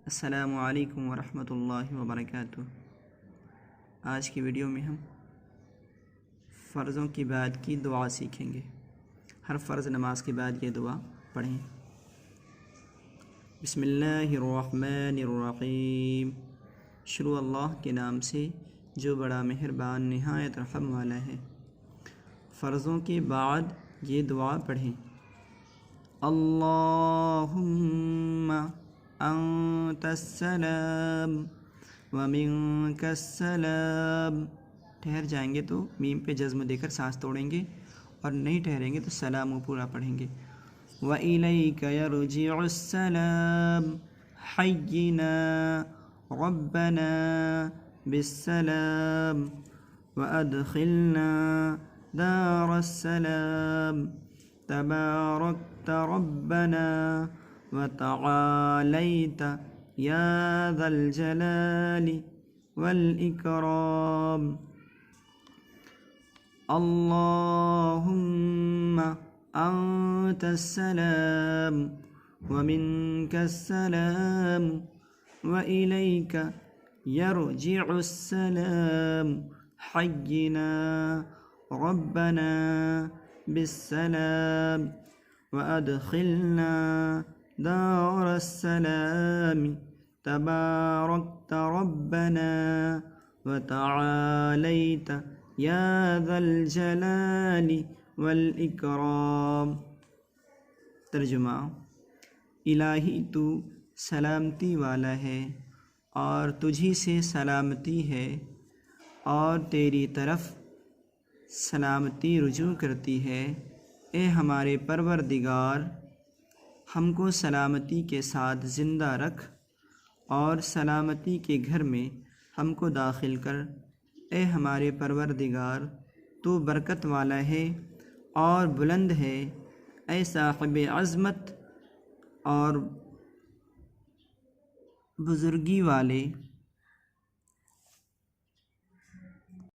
अस्सलामु अलैकुम वरहमतुल्लाहि वबरकातुह। आज की वीडियो में हम फ़र्ज़ों की बाद की दुआ सीखेंगे। हर फ़र्ज़ नमाज के बाद ये दुआ पढ़ें। बिस्मिल्लाहिर्रहमानिर्रहीम। शुरू अल्लाह के नाम से जो बड़ा मेहरबान निहायत रहम वाला है। फ़र्ज़ों के बाद ये दुआ पढ़ें। अल्लाहुम्मा अंतस्सलाम व मिनकस्सलाम। ठहर जाएंगे तो मीम पे जज़्म देकर सांस तोड़ेंगे, और नहीं ठहरेंगे तो सलाम पूरा पढ़ेंगे। व इलैका यरजिउस्सलाम हय्यिना रब्बना बिस्सलाम व अदखिलना दारस्सलाम तबारकत रब्बना व तआलैत या ज़ल जलाली वल इकराम। अल्लाहुम्मा अंतस्सलाम व मिनकस्सलाम व इलैका यरजिउस्सलाम हय्यिना रब्बना बिस्सलाम व अदखिलना दारस्सलाम तबारकत रब्बना व तआलैत या ज़ल जलाली वल इकराम। तर्जुमा। इलाही तू सलामती वाला है और तुझी से सलामती है, और तेरी तरफ़ सलामती रुजू करती है। ए हमारे परवरदिगार, हमको सलामती के साथ ज़िंदा रख और सलामती के घर में हमको दाखिल कर। ए हमारे परवरदिगार, तू बरकत वाला है और बुलंद है। ए साहिब अज़मत और बुज़ुर्गी वाले